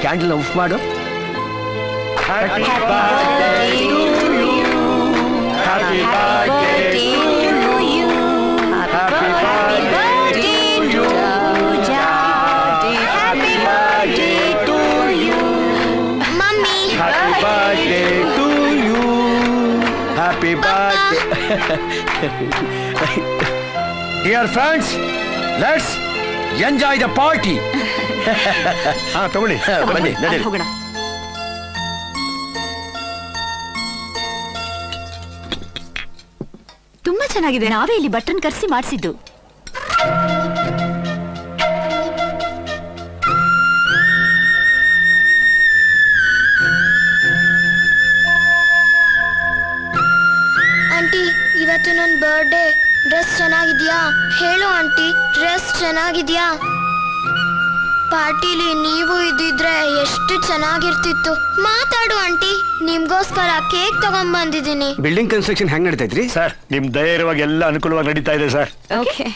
Candle of ಮಾಡು. Happy birthday. Dear friends, let's enjoy the party. ತಗೊಳ್ಳಿ ಬನ್ನಿ ನಡೀರಿ. ಹೋಗೋಣ. ತುಂಬಾ ಚೆನ್ನಾಗಿದೆ. ನಾವೇ ಇಲ್ಲಿ ಬಟನ್ ಕರ್ಸಿ ಮಾಡಿಸಿದ್ದು. ಆಂಟಿ, ಇವತ್ತು ನನ್ನ ಬರ್ಡೇ. ಡ್ರೆಸ್ ಚೆನ್ನಾಗಿದ್ಯಾ? ಹೇಳು ಆಂಟಿ, ಡ್ರೆಸ್ ಚೆನ್ನಾಗಿದ್ಯಾ? ಪಾರ್ಟಿಲಿ ನೀವು ಇದ್ದಿದ್ರೆ ಎಷ್ಟು ಚೆನ್ನಾಗಿರ್ತಿತ್ತು. ಮಾತಾಡು ಆಂಟಿ, ನಿಮ್ಗೋಸ್ಕರ ಕೇಕ್ ತಗೊಂಡ್ಬಂದಿದ್ದೀನಿ. ಬಿಲ್ಡಿಂಗ್ ಕನ್ಸ್ಟ್ರಕ್ಷನ್ ಹೆಂಗ್ ನಡೀತಾ ಇದ್ರಿ ಸರ್? ನಿಮ್ ಧೈರ್ಯವಾಗಿ ಎಲ್ಲ ಅನುಕೂಲವಾಗಿ ನಡೀತಾ ಇದೆ ಸರ್. ಓಕೆ.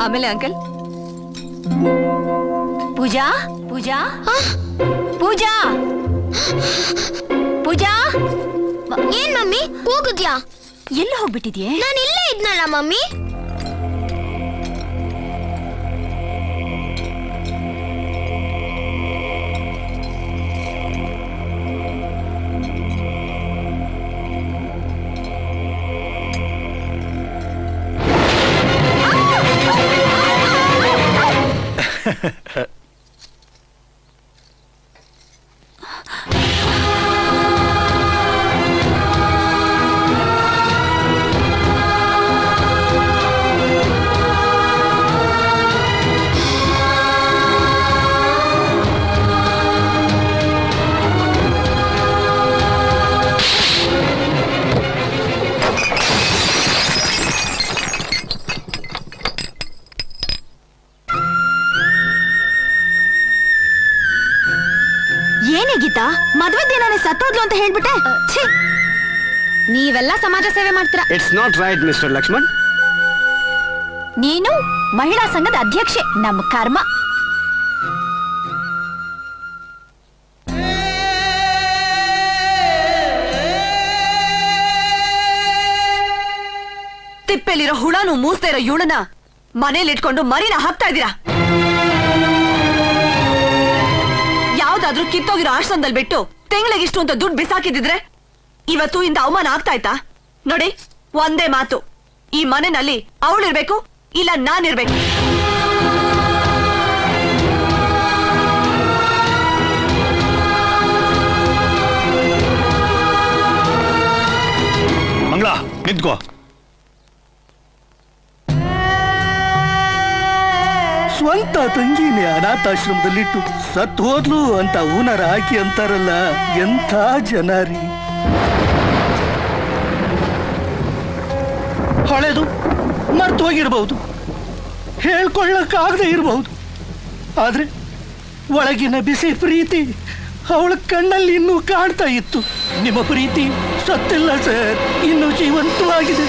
ಆಮೇಲೆ ಅಂಕಲ್, ಪೂಜಾ ಪೂಜಾ ಪೂಜಾ ಪೂಜಾ, ಏನ್ ಮಮ್ಮಿ ಹೋಗುದ್ಯಾ? ಎಲ್ಲಿ ಹೋಗ್ಬಿಟ್ಟಿದ್ಯೆ? ನಾನು ಇಲ್ಲೇ ಇದ್ನಲ್ಲ ಮಮ್ಮಿ. ಏನೇ ಗೀತಾ, ಮದ್ವೆ ದಿನಾನೇ ಸತ್ತೋದ್ಲು ಅಂತ ಹೇಳ್ಬಿಟ್ಟೆ. ನೀವೆಲ್ಲ ಸಮಾಜ ಸೇವೆ ಮಾಡ್ತೀರಾ. It's not right mister Lakshman. ನೀನು ಮಹಿಳಾ ಸಂಘದ ಅಧ್ಯಕ್ಷೆ. ನಮ್ಮ ಕರ್ಮ. ತಿಪ್ಪೆಲಿರೋ ಹುಳನು ಮೂಸ್ತಾ ಇರೋ ಇವಳನ್ನ ಮನೇಲಿ ಇಟ್ಕೊಂಡು ಮರಿನ ಹಾಕ್ತಾ ಇದ್ದೀರಾ. ಯಾವ್ದಾದ್ರೂ ಕಿತ್ತೋಗಿರೋ ಆಶ್ರಮದಲ್ಲಿ ಬಿಟ್ಟು ತಿಂಗಳಿಗಿಷ್ಟು ಅಂತ ದುಡ್ಡು ಬಿಸಾಕಿದ್ರೆ ಇವತ್ತು ಇಂದ ಅವಮಾನ ಆಗ್ತಾ ಇತ್ತಾ? ನೋಡಿ, ಒಂದೇ ಮಾತು, ಈ ಮನೆಯಲ್ಲಿ ಅವಳಿರ್ಬೇಕು, ಇಲ್ಲ ನಾನಿರ್ಬೇಕು. ಮಂಗಳ, ನಿಂತ್ಕೋ. ಸ್ವಂತ ತಂಗಿನೇ ಅನಾಥಾಶ್ರಮದಲ್ಲಿಟ್ಟು ಸತ್ ಹೋದ್ಲು ಅಂತ ಊನರ ಹಾಕಿ ಅಂತಾರಲ್ಲ, ಎಂಥ ಜನ ರೀ. ಹಳೆದು ಮರ್ತು ಹೋಗಿರ್ಬಹುದು, ಹೇಳ್ಕೊಳ್ಳಕ್ಕಾಗದೆ ಇರಬಹುದು, ಆದ್ರೆ ಒಳಗಿನ ಬಿಸಿ ಪ್ರೀತಿ ಅವಳ ಕಣ್ಣಲ್ಲಿ ಇನ್ನೂ ಕಾಣ್ತಾ ಇತ್ತು. ನಿಮ್ಮ ಪ್ರೀತಿ ಸತ್ತಿಲ್ಲ ಸರ್, ಇನ್ನೂ ಜೀವಂತವಾಗಿದೆ.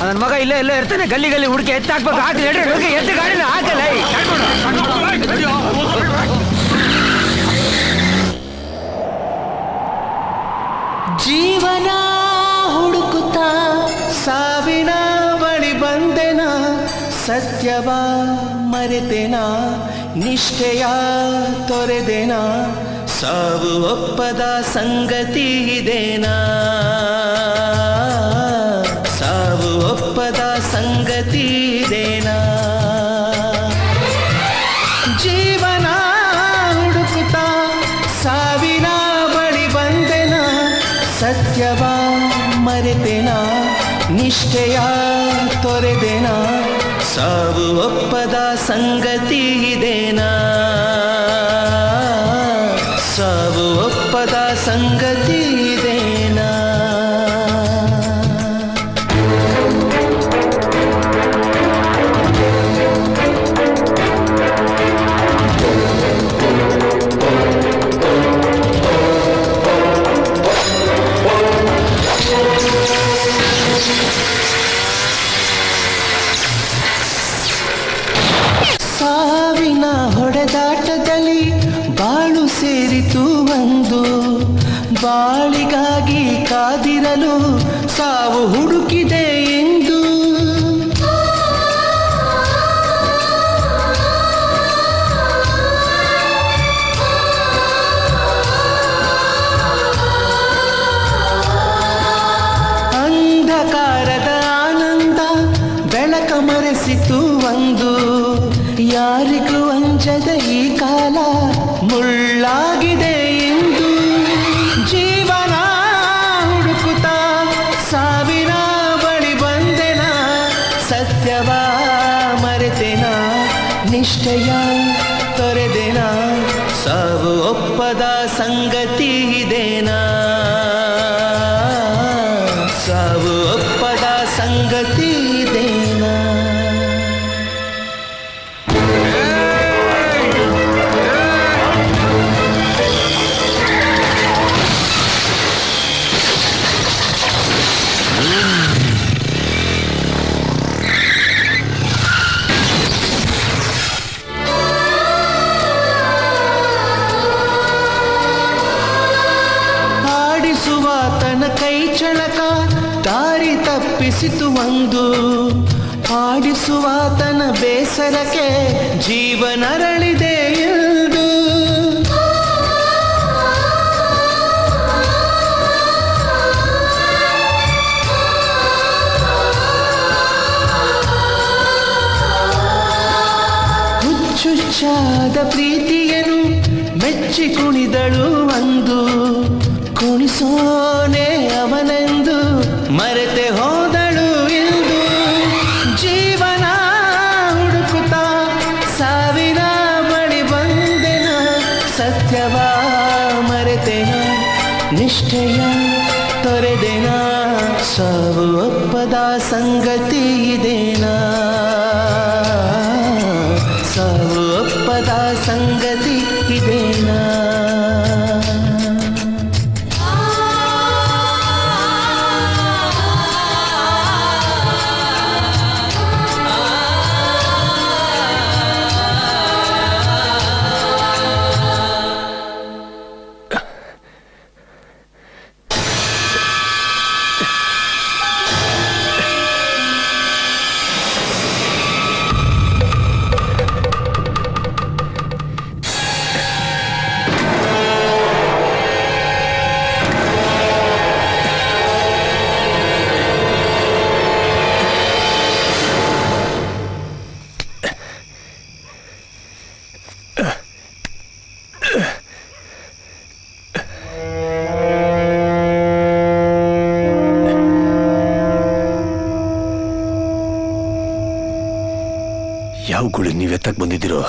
ನನ್ನ ಮಗ ಇಲ್ಲೇ ಇಲ್ಲೇ ಇರ್ತಾನೆ. ಗಲ್ಲಿ ಗಲ್ಲಿ ಹುಡುಕಿ ಎತ್ತಾಕ್ಬೇಕು. ಹಾಕಿ ಎತ್ತು ಗಾಡಿನ ಹಾಕಲ್ಲ. ಜೀವನ ಹುಡುಕುತ್ತಾ ಸಾವಿನ ಬಳಿ ಬಂದೆನ, ಸತ್ಯವ ಮರೆತೆನ, ನಿಷ್ಠೆಯ ತೊರೆದೆನ, ಸಾವು ಒಪ್ಪದ ಸಂಗತಿ ಇದೇನಾ, ಸಾವು ಒಪ್ಪದ ಸಂಗತಿ ಇದೇನಾ. ಜೀವನ ಹುಡುಕುತ್ತಾ ಸಾವಿನ ಬಳಿ ಬಂದೆನ, ಸತ್ಯವ ಮರೆತೆನಾ ನಿಷ್ಠೆಯ ತೊರೆದೆನಾ ಸಾವು ಒಪ್ಪದ ಸಂಗತಿ ಇದೇನಾ ಸಾವು ಒಪ್ಪದ ಸಂಗತಿ ಇದೇನಾ ಸಾವಿನ ಹೊಡೆದಾಟದಲ್ಲಿ ಬಾಳು ಸೇರಿತು ಒಂದು ಬಾಳಿಗಾಗಿ ಕಾದಿರಲು ಸಾವು ಹುಡುಕಿದೆ ಎಂದು ಅಂಧಕಾರದ ಆನಂದ ಬೆಳಕ ಮರೆಸಿತು ಒಂದು ಯಾರಿಗೂ ಅಂಜದ ಈ ಕಾಲ ಮುಳ್ಳಾಗಿದೆ ಎಂದು ಜೀವನ ಹುಡುಕುತ್ತಾ ಸಾವಿನ ಬಳಿ ಬಂದೆನ ಸತ್ಯವ ಮರೆತೆನ ನಿಷ್ಠೆಯ ತೊರೆದೆನ ಸಾವು ಒಪ್ಪದ ಸಂಗತಿ ಇದೇನಾ ಸಾವು ಒಪ್ಪದ ಸಂಗತಿ ಇದೇನಾ ಆಡಿಸುವಾತನ ಕೈ ಚಳಕ ದಾರಿ ತಪ್ಪಿಸಿತು ಒಂದು ಆಡಿಸುವಾತನ ಬೇಸರಕ್ಕೆ ಜೀವನರಳಿದೆ ಎಂದು ಹುಚ್ಚುಚ್ಚಾದ ಪ್ರೀತಿಯನು ಮೆಚ್ಚಿ ಕುಣಿದಳು ಒಂದು ಕುಣಿಸೋನೆ ಅವನೆಂದು ಮರೆತೆ ಹೋದಳು ಎಂದು ಜೀವನ ಹುಡುಕುತ್ತಾ ಸಾವಿನ ಬಳಿ ಬಂದೆನ ಸತ್ಯವ ಮರೆತೆನ ನಿಷ್ಠೆಯ ತೊರೆದೆನ ಸಾವು ಒಪ್ಪದ ಸಂಗತಿ ಇದೇನಾ ಸಾವು ಒಪ್ಪದ ಸಂಗತಿ ಇದೇನಾ ಯಾವ ಗುಳಿ ನೀವು ಎತ್ತಕ್ಕೆ ಬಂದಿದ್ದೀರೋ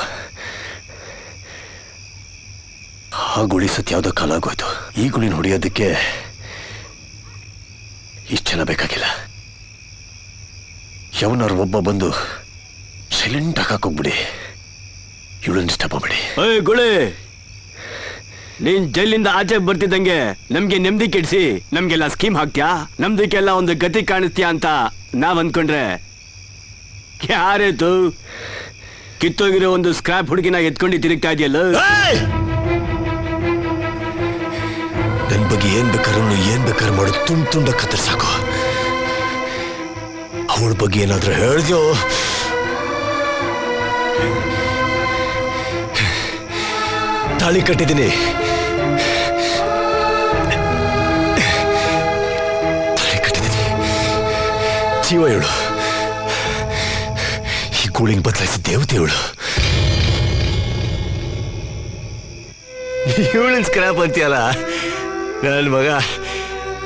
ಆ ಗುಳಿ ಸತ್ ಯಾವುದೋ ಕಾಲ ಆಗೋಯ್ತು. ಈ ಗುಳಿನ ಹೊಡೆಯೋದಕ್ಕೆ ಇಷ್ಟು ಜನ ಬೇಕಾಗಿಲ್ಲ. ಯಾವನಾರು ಒಬ್ಬ ಬಂದು ಸೈಲೆಂಟ್ ಹಾಕೋಗ್ಬಿಡಿ, ಇವಳನ್ನ ಡಿಸ್ಟರ್ಬ್ ಮಾಡ್ಬೇಡಿ. ಏಯ್ ಗುಳಿ, ನೀನ್ ಜೈಲಿಂದ ಆಚೆ ಬರ್ತಿದ್ದಂಗೆ ನಮ್ಗೆ ನೆಮ್ಮದಿ ಕೆಡಿಸಿ ನಮ್ಗೆಲ್ಲ ಸ್ಕೀಮ್ ಹಾಕ್ತ್ಯಾ, ನಮ್ದಕ್ಕೆಲ್ಲ ಒಂದು ಗತಿ ಕಾಣಿಸ್ತೀಯಾ ಅಂತ ನಾವ್ ಅಂದ್ಕೊಂಡ್ರೆ ಯಾರೇತು ಕಿತ್ತೋಗಿರೋ ಒಂದು ಸ್ಕ್ರಾಪ್ ಹುಡುಗಿನ ಎತ್ಕೊಂಡು ತಿರುಗ್ತಾ ಇದೆಯಲ್ಲ. ನನ್ ಬಗ್ಗೆ ಏನ್ ಬೇಕಾದ್ರೂ ಮಾಡು, ತುಂಡ ಕತ್ತರ್ ಸಾಕು. ಅವಳ ಬಗ್ಗೆ ಏನಾದ್ರೂ ಹೇಳ್ದ್ಯೋ ತಾಳಿ ಕಟ್ಟಿದ್ದೀನಿ, ಜೀವ ಹೇಳು. ಈ ಗೂಳಿಂಗ್ ಬದಲಾಯಿಸಿ ದೇವತೆ ಹೇಳು. ಇವಳಿನ ಸ್ಕ್ರಾಪ್ ಅಂತೀಯಲ್ಲ, ನನ್ನ ಮಗ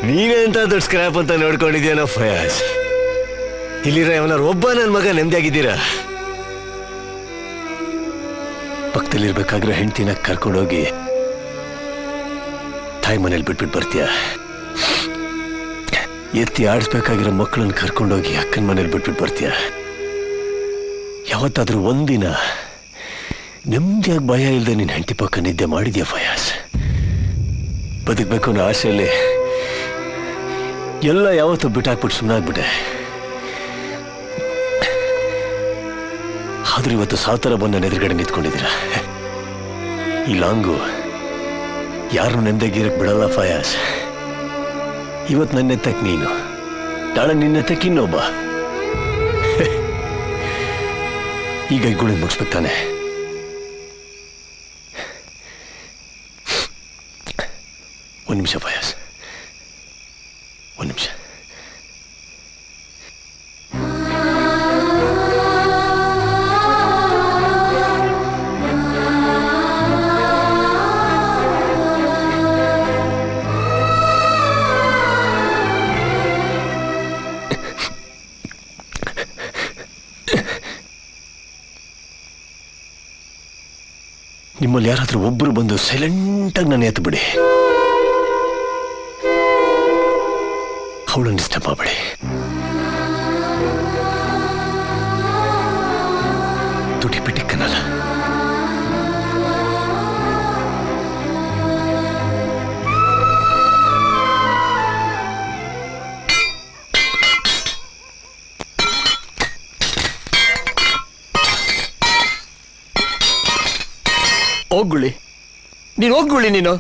ನೀನೆಂತ ದೊಡ್ಡ ಸ್ಕ್ರಾಪ್ ಅಂತ ನೋಡ್ಕೊಂಡಿದ್ಯಾನೋ ಫಯಾಜ್. ಇಲ್ಲಿರ ಅವನಾರು ಒಬ್ಬ ನನ್ನ ಮಗ ನೆಮ್ಮದಿಯಾಗಿದ್ದೀರಾ? ಪಕ್ಕದಲ್ಲಿರ್ಬೇಕಾಗಿರೋ ಹೆಂಡ್ತಿನ ಕರ್ಕೊಂಡೋಗಿ ತಾಯಿ ಮನೇಲಿ ಬಿಟ್ಬಿಟ್ಟು ಬರ್ತೀಯ. ಎತ್ತಿ ಆಡಿಸ್ಬೇಕಾಗಿರೋ ಮಕ್ಕಳನ್ನ ಕರ್ಕೊಂಡೋಗಿ ಅಕ್ಕನ ಮನೇಲಿ ಬಿಟ್ಬಿಟ್ಟು ಬರ್ತೀಯ. ಯಾವತ್ತಾದ್ರೂ ಒಂದಿನ ನೆಮ್ಮದಿಯಾಗಿ ಭಯ ಇಲ್ಲದೆ ನಿನ್ನ ಹೆಂಡತಿ ಪಕ್ಕ ನಿದ್ದೆ ಮಾಡಿದ್ಯಾ ಫಯಾಜ್? ಬದುಕಬೇಕು ಅನ್ನೋ ಆಸೆಯಲ್ಲಿ ಎಲ್ಲ ಯಾವತ್ತೂ ಬಿಟ್ಟಾಕ್ಬಿಟ್ಟು ಸುಮ್ಮನಾಗ್ಬಿಟ್ಟೆ. ಆದ್ರೂ ಇವತ್ತು ಸಾತರ ಬಂದು ನನ್ನ ಎದುರುಗಡೆ ನಿಂತ್ಕೊಂಡಿದ್ದೀರಾ. ಈ ಲಾಂಗು ಯಾರು ನೆಮ್ಮದಿಯಾಗಿರಕ್ಕೆ ಬಿಡಲ್ಲ ಫಯಾಜ್. ಇವತ್ತು ನನ್ನೆತ್ತಕ್ಕೆ ನೀನು, ನಾಳೆ ನಿನ್ನೆತ್ತಕ್ಕೆ ಇನ್ನೊಬ್ಬ. ಈಗ ಈ ಗುಳಿ ಮುಗಿಸ್ಬೇಕು ತಾನೆ? ಒಂದು ನಿಮಿಷ ಫಯಾಜ್, ಒಂದು ನಿಮಿಷ. ನಿಮ್ಮಲ್ಲಿ ಯಾರಾದ್ರೂ ಒಬ್ಬರು ಬಂದು ಸೈಲೆಂಟಾಗಿ ನಾನು ಎತ್ತು ಬಿಡಿ. ಅವಳನ್ನು ಡಿಸ್ಟರ್ಬ್ ಮಾಡಬೇಡಿ. ತುಟಿ ಪಿಟಿಕ್ಕನಲ್ಲ. ಹೋಗುಳಿ ನೀನು, ಹೋಗುಳಿ ನೀನು.